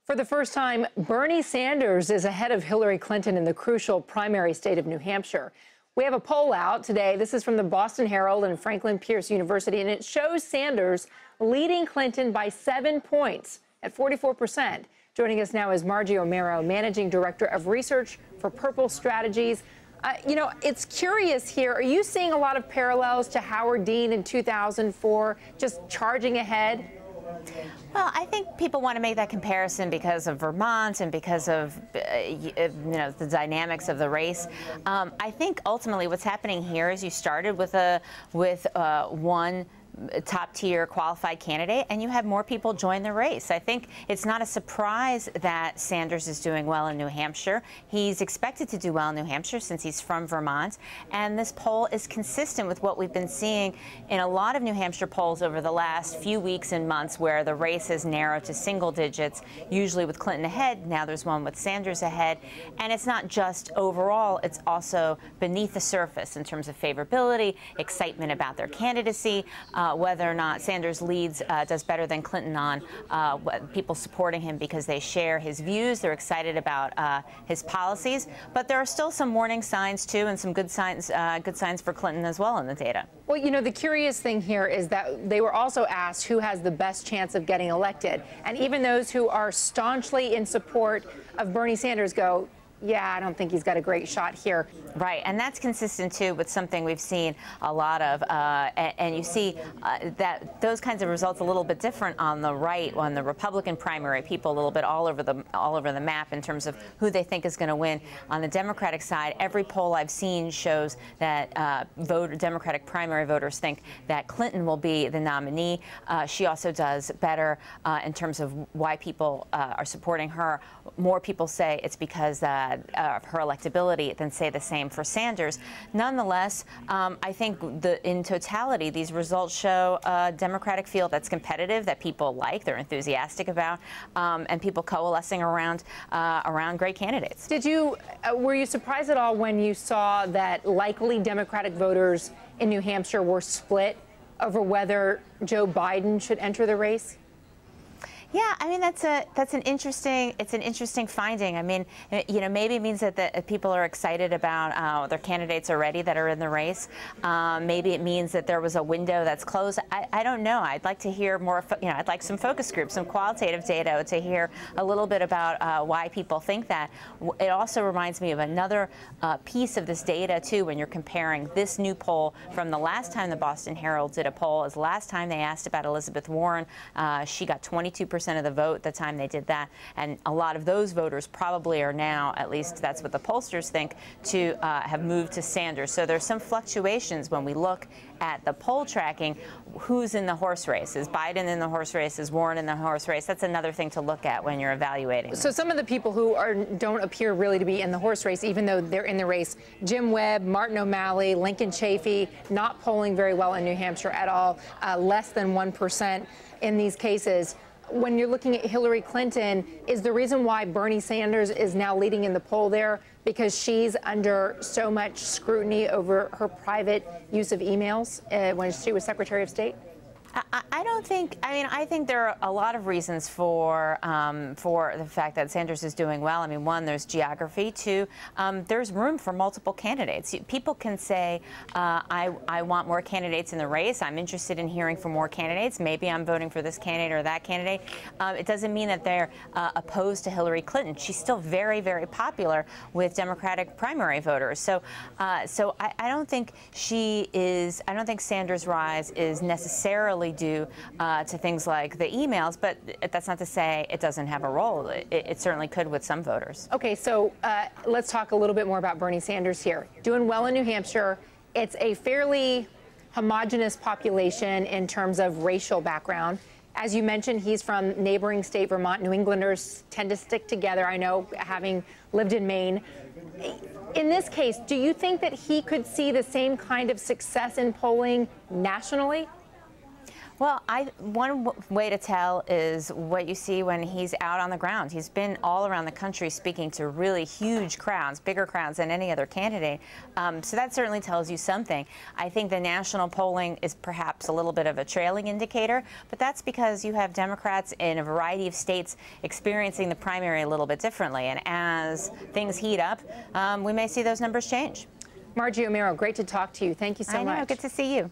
For the first time, Bernie Sanders is ahead of Hillary Clinton in the crucial primary state of New Hampshire. We have a poll out today. This is from the Boston Herald and Franklin Pierce University, and it shows Sanders leading Clinton by 7 points at 44%. Joining us now is Margie Omero, Managing Director of Research for Purple Strategies. It's curious here. Are you seeing a lot of parallels to Howard Dean in 2004, just charging ahead? Well, I think people want to make that comparison because of Vermont and because of the dynamics of the race. I think ultimately what's happening here is you started with one top-tier qualified candidate, and you have more people join the race. I think it's not a surprise that Sanders is doing well in New Hampshire. He's expected to do well in New Hampshire since he's from Vermont, and this poll is consistent with what we've been seeing in a lot of New Hampshire polls over the last few weeks and months, where the race has narrowed to single digits, usually with Clinton ahead. Now there's one with Sanders ahead, and it's not just overall, it's also beneath the surface in terms of favorability, excitement about their candidacy, whether or not Sanders does better than Clinton on people supporting him because they share his views. They're excited about his policies. But there are still some warning signs, too, and some good signs for Clinton as well in the data. Well, the curious thing here is that they were also asked who has the best chance of getting elected. And even those who are staunchly in support of Bernie Sanders go, yeah, I don't think he's got a great shot here. Right, and that's consistent, too, with something we've seen a lot of, and you see that those kinds of results a little bit different on the right, on the Republican primary, people a little bit all over the map in terms of who they think is going to win. On the Democratic side, every poll I've seen shows that Democratic primary voters think that Clinton will be the nominee. She also does better in terms of why people are supporting her. More people say it's because of her electability than say the same for Sanders. Nonetheless, I think in totality, these results show a Democratic field that's competitive, that people like, they're enthusiastic about, and people coalescing around great candidates. Were you surprised at all when you saw that likely Democratic voters in New Hampshire were split over whether Joe Biden should enter the race? Yeah, I mean it's an interesting finding. I mean, maybe it means that people are excited about their candidates already that are in the race. Maybe it means that there was a window that's closed. I don't know. I'd like to hear more. I'd like some focus groups, some qualitative data to hear a little bit about why people think that. It also reminds me of another piece of this data too. When you're comparing this new poll from the last time the Boston Herald did a poll, as last time they asked about Elizabeth Warren, she got 22% of the vote the time they did that, and a lot of those voters probably are now, at least that's what the pollsters think, to have moved to Sanders. So there's some fluctuations when we look at the poll tracking. Who's in the horse race? Is Biden in the horse race? Is Warren in the horse race? That's another thing to look at when you're evaluating. So some of the people who don't appear really to be in the horse race, even though they're in the race, Jim Webb, Martin O'Malley, Lincoln Chafee, not polling very well in New Hampshire at all, less than 1% in these cases. When you're looking at Hillary Clinton, is the reason why Bernie Sanders is now leading in the poll there because she's under so much scrutiny over her private use of emails when she was Secretary of State? I don't think. I mean, I think there are a lot of reasons for the fact that Sanders is doing well. I mean, one, there's geography. Two, there's room for multiple candidates. People can say, I want more candidates in the race. I'm interested in hearing from more candidates. Maybe I'm voting for this candidate or that candidate. It doesn't mean that they're opposed to Hillary Clinton. She's still very, very popular with Democratic primary voters. So I don't think she is. I don't think Sanders' rise is necessarily due to things like the emails, but that's not to say it doesn't have a role. It certainly could with some voters. Okay, so let's talk a little bit more about Bernie Sanders here. Doing well in New Hampshire. It's a fairly homogenous population in terms of racial background. As you mentioned, he's from neighboring state Vermont. New Englanders tend to stick together, I know, having lived in Maine. In this case, do you think that he could see the same kind of success in polling nationally? Well, one way to tell is what you see when he's out on the ground. He's been all around the country speaking to really huge crowds, bigger crowds than any other candidate. So that certainly tells you something. I think the national polling is perhaps a little bit of a trailing indicator, but that's because you have Democrats in a variety of states experiencing the primary a little bit differently. And as things heat up, we may see those numbers change. Margie Omero, great to talk to you. Thank you so much. I know, good to see you.